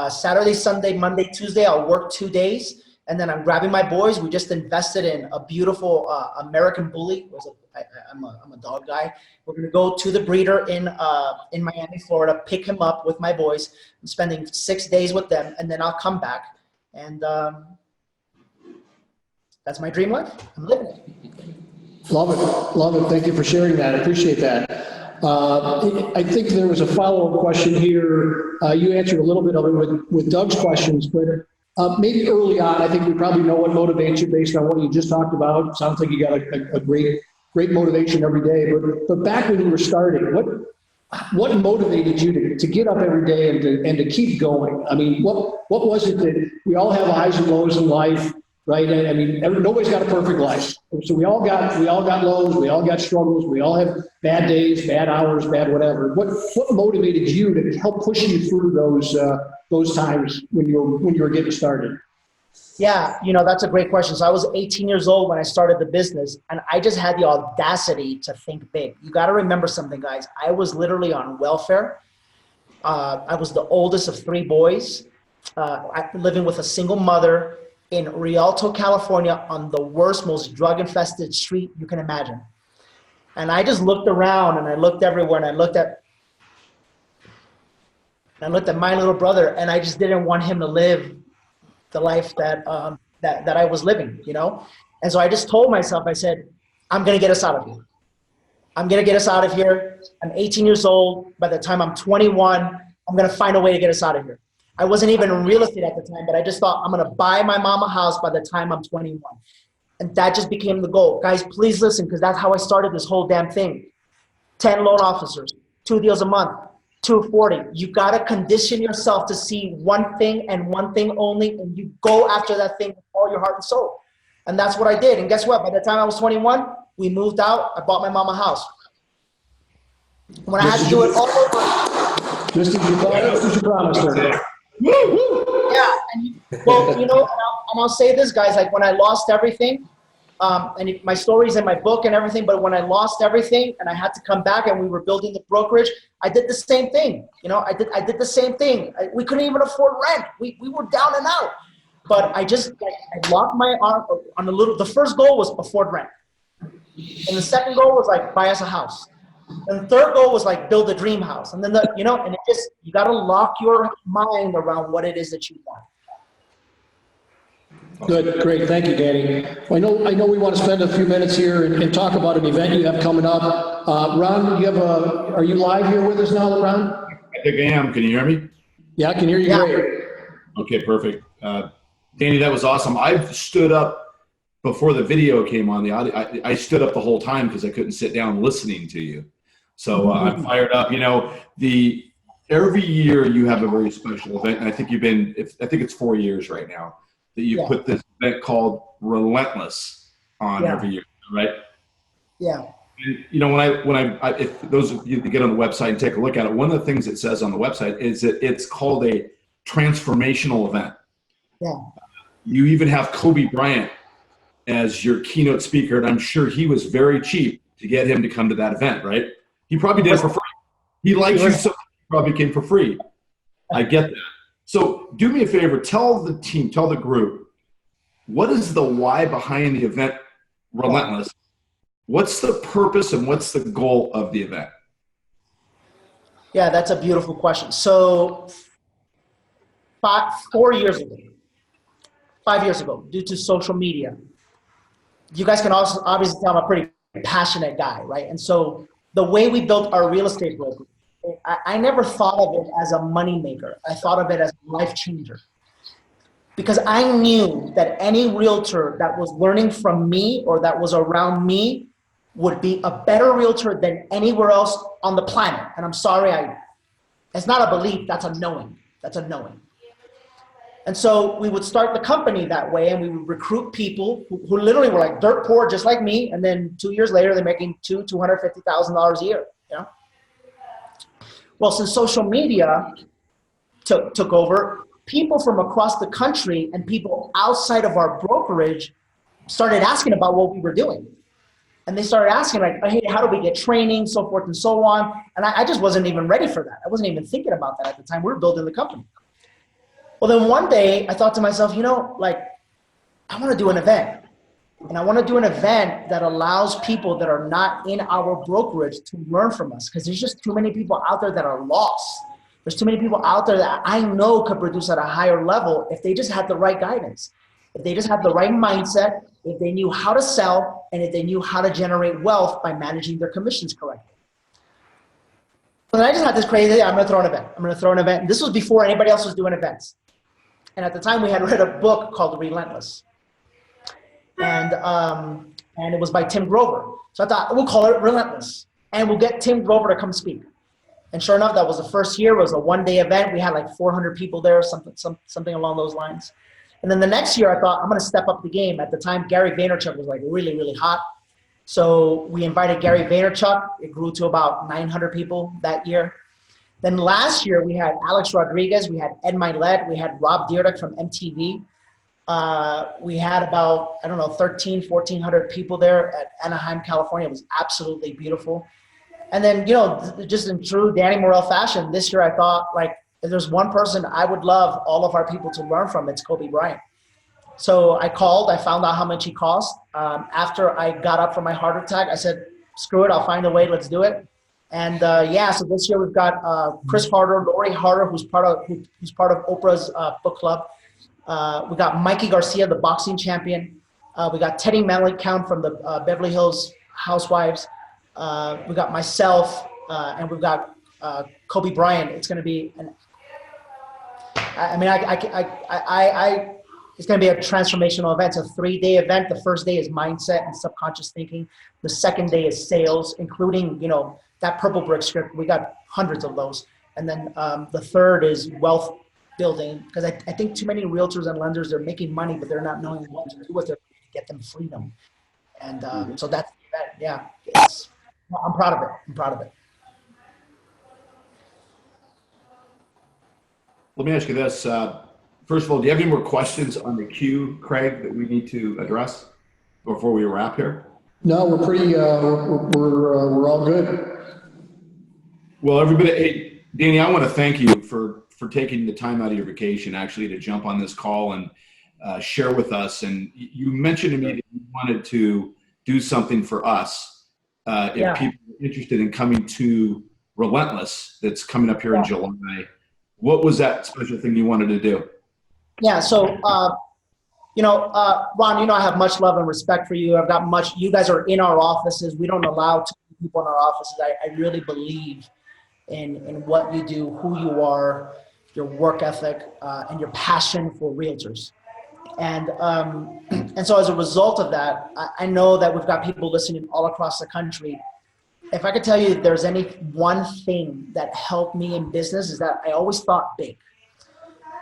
Saturday, Sunday, Monday, Tuesday. I'll work 2 days, and then I'm grabbing my boys. We just invested in a beautiful American Bully. I'm a dog guy. We're gonna go to the breeder in Miami, Florida, pick him up with my boys. I'm spending 6 days with them, and then I'll come back. And that's my dream life. I'm living it. Love it. Thank you for sharing that. I appreciate that. I think there was a follow-up question here. You answered a little bit of it with Doug's questions, but maybe early on, I think we probably know what motivates you based on what you just talked about. Sounds like you got a great motivation every day. But back when you were starting, what motivated you to get up every day and to keep going? I mean, what was it that we all have highs and lows in life, right? And I mean, nobody's got a perfect life. So we all got lows, we all got struggles, we all have bad days, bad hours, bad whatever. What motivated you to help push you through those times when you were getting started? Yeah, that's a great question. So I was 18 years old when I started the business, and I just had the audacity to think big. You got to remember something, guys. I was literally on welfare. I was the oldest of 3 boys, living with a single mother in Rialto, California, on the worst, most drug-infested street you can imagine. And I just looked around, and I looked everywhere, and I looked at my little brother, and I just didn't want him to live the life that I was living, And so I just told myself, I said, I'm going to get us out of here. I'm going to get us out of here. I'm 18 years old. By the time I'm 21, I'm going to find a way to get us out of here. I wasn't even in real estate at the time, but I just thought I'm going to buy my mom a house by the time I'm 21. And that just became the goal. Guys, please listen, because that's how I started this whole damn thing. 10 loan officers, 2 deals a month, 240. You got to condition yourself to see one thing and one thing only, and you go after that thing with all your heart and soul. And that's what I did. And guess what? By the time I was 21, we moved out. I bought my mom a house. When I had to do it all over. Just as you thought, just as you promised her. Yeah. And I'll say this, guys, like when I lost everything, and my story's in my book and everything, but when I lost everything and I had to come back and we were building the brokerage, I did the same thing. I did the same thing. We couldn't even afford rent. We were down and out. But I locked my arm on the first goal was afford rent. And the second goal was like buy us a house. And the third goal was like build a dream house. And then you got to lock your mind around what it is that you want. Good, great, thank you, Danny. I know we want to spend a few minutes here and talk about an event you have coming up. Ron, are you live here with us now, Ron? I think I am. Can you hear me? Yeah, I can hear you great. Okay, perfect. Danny, that was awesome. I stood up before the video came on. The audio, I stood up the whole time because I couldn't sit down listening to you. So I'm fired up. Every year you have a very special event, and I think I think it's 4 years right now that you put this event called Relentless on every year, right? Yeah. And, if those of you that get on the website and take a look at it, one of the things it says on the website is that it's called a transformational event. Yeah. You even have Kobe Bryant as your keynote speaker, and I'm sure he was very cheap to get him to come to that event, right? He probably did it for free. He likes you, so he probably came for free. I get that. So do me a favor, tell the team, tell the group, what is the why behind the event Relentless? What's the purpose and what's the goal of the event? Yeah, that's a beautiful question. So 5 years ago, due to social media, you guys can also obviously tell I'm a pretty passionate guy, right? And so the way we built our real estate brokerage, I never thought of it as a money maker. I thought of it as a life changer. Because I knew that any realtor that was learning from me or that was around me would be a better realtor than anywhere else on the planet. And I'm sorry, it's not a belief, that's a knowing. That's a knowing. And so we would start the company that way, and we would recruit people who literally were like dirt poor, just like me. And then 2 years later, they're making $250,000 a year. Well, since social media took over, people from across the country and people outside of our brokerage started asking about what we were doing. And they started asking like, hey, how do we get training, so forth and so on. And I just wasn't even ready for that. I wasn't even thinking about that at the time. We were building the company. Well, then one day I thought to myself, I want to do an event. And I want to do an event that allows people that are not in our brokerage to learn from us, because there's just too many people out there that are lost. There's too many people out there that I know could produce at a higher level if they just had the right guidance, if they just had the right mindset, if they knew how to sell, and if they knew how to generate wealth by managing their commissions correctly. So then I just had this crazy idea, I'm going to throw an event. And this was before anybody else was doing events. And at the time we had read a book called Relentless. And it was by Tim Grover. So I thought, we'll call it Relentless. And we'll get Tim Grover to come speak. And sure enough, that was the first year. It was a one-day event. We had like 400 people there, something along those lines. And then the next year, I thought, I'm going to step up the game. At the time, Gary Vaynerchuk was like really, really hot. So we invited Gary Vaynerchuk. It grew to about 900 people that year. Then last year, we had Alex Rodriguez. We had Ed Milet. We had Rob Dyrdek from MTV. We had about, 1,400 people there at Anaheim, California. It was absolutely beautiful. And then, just in true Danny Morel fashion, this year I thought, like, if there's one person I would love all of our people to learn from, it's Kobe Bryant. So I called, I found out how much he cost. After I got up from my heart attack, I said, screw it, I'll find a way, let's do it. And so this year we've got Chris Harder, Lori Harder, who's part of Oprah's book club. We got Mikey Garcia, the boxing champion. We got Teddy Mellencamp from the Beverly Hills Housewives. We got myself, and we've got Kobe Bryant. It's going to be it's going to be a transformational event. It's a 3-day event. The first day is mindset and subconscious thinking. The second day is sales, including, that purple brick script. We got hundreds of those. And then the third is wealth building, because I think too many realtors and lenders, they're making money, but they're not knowing what to do with it to get them freedom. And so that's the event. Yeah, I'm proud of it. Let me ask you this. First of all, do you have any more questions on the queue, Craig, that we need to address before we wrap here? No, we're pretty, we're all good. Well, everybody, hey, Danny, I want to thank you for taking the time out of your vacation actually to jump on this call and share with us. And you mentioned to me that you wanted to do something for us if people are interested in coming to Relentless that's coming up here in July. What was that special thing you wanted to do? Yeah, so, Ron, I have much love and respect for you. I've got you guys are in our offices. We don't allow too many people in our offices. I really believe in what you do, who you are, your work ethic, and your passion for realtors. And so as a result of that, I know that we've got people listening all across the country. If I could tell you if there's any one thing that helped me in business is that I always thought big.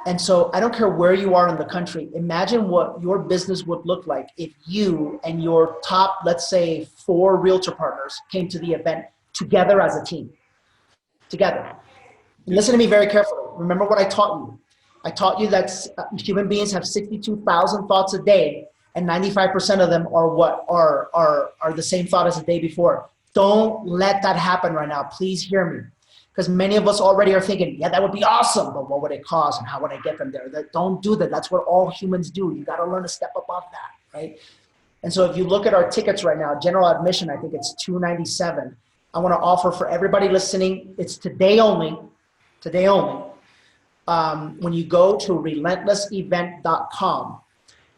And so I don't care where you are in the country, imagine what your business would look like if you and your top, let's say, 4 realtor partners came to the event together as a team. Together. Listen to me very carefully. Remember what I taught you. I taught you that human beings have 62,000 thoughts a day, and 95% of them are the same thought as the day before. Don't let that happen right now. Please hear me. Because many of us already are thinking, yeah, that would be awesome, but what would it cost and how would I get them there? Don't do that. That's what all humans do. You got to learn to step above that, right? And so if you look at our tickets right now, general admission, I think it's $297. I want to offer for everybody listening, it's today only. When you go to relentlessevent.com,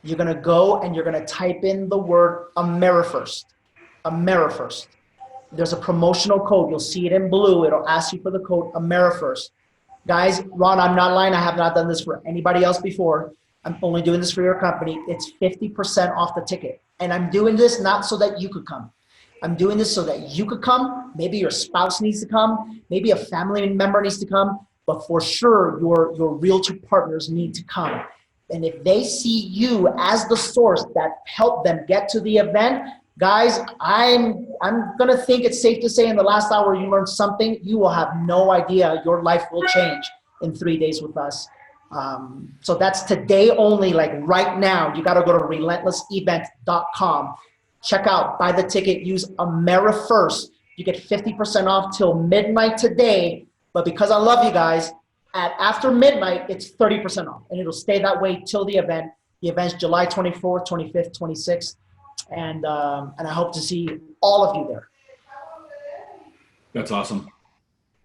you're going to go and you're going to type in the word AmeriFirst. AmeriFirst. There's a promotional code. You'll see it in blue. It'll ask you for the code AmeriFirst. Guys, Ron, I'm not lying. I have not done this for anybody else before. I'm only doing this for your company. It's 50% off the ticket. And I'm doing this not so that you could come. I'm doing this so that you could come. Maybe your spouse needs to come. Maybe a family member needs to come. But for sure, your realtor partners need to come. And if they see you as the source that helped them get to the event, guys, I'm going to think it's safe to say in the last hour you learned something. You will have no idea. Your life will change in 3 days with us. So that's today only, like right now. You got to go to relentlessevent.com. Check out, buy the ticket, use AmeriFirst. You get 50% off till midnight today. But because I love you guys, after midnight, it's 30% off. And it'll stay that way till the event. The event's July 24th, 25th, 26th. And I hope to see all of you there. That's awesome.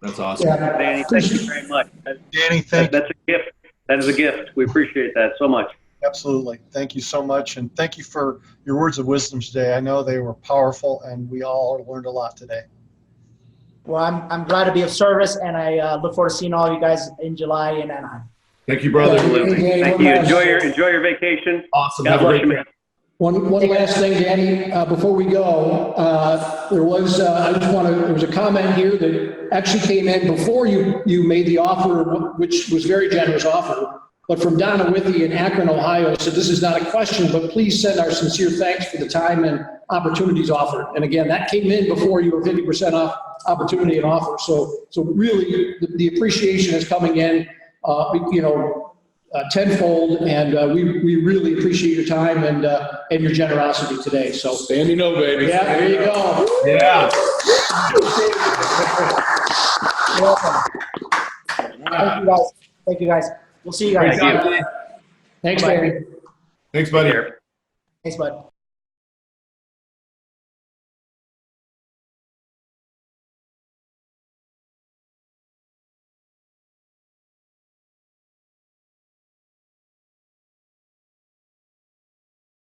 That's awesome. Yeah. Danny, thank you very much. Danny, That's a gift. That is a gift. We appreciate that so much. Absolutely. Thank you so much. And thank you for your words of wisdom today. I know they were powerful, and we all learned a lot today. Well, I'm glad to be of service, and I look forward to seeing all of you guys in July in Anaheim. Thank you, brother. Absolutely. Thank you. Enjoy your vacation. Awesome. God Have a bless great you, day. man. One last thing, Danny, before we go, there was a comment here that actually came in before you made the offer, which was very generous offer, but from Donna Withy in Akron, Ohio, said this is not a question, but please send our sincere thanks for the time and opportunities offered. And again, that came in before you were 50% off opportunity and offer. So really the appreciation is coming in, tenfold, and we really appreciate your time and your generosity today. So Standing ovation. yeah, there you go. Yeah. You're welcome. Thank you, guys. Thank you, guys. We'll see you guys. Great job. Thanks, Barry. Thanks, buddy. Thanks, bud.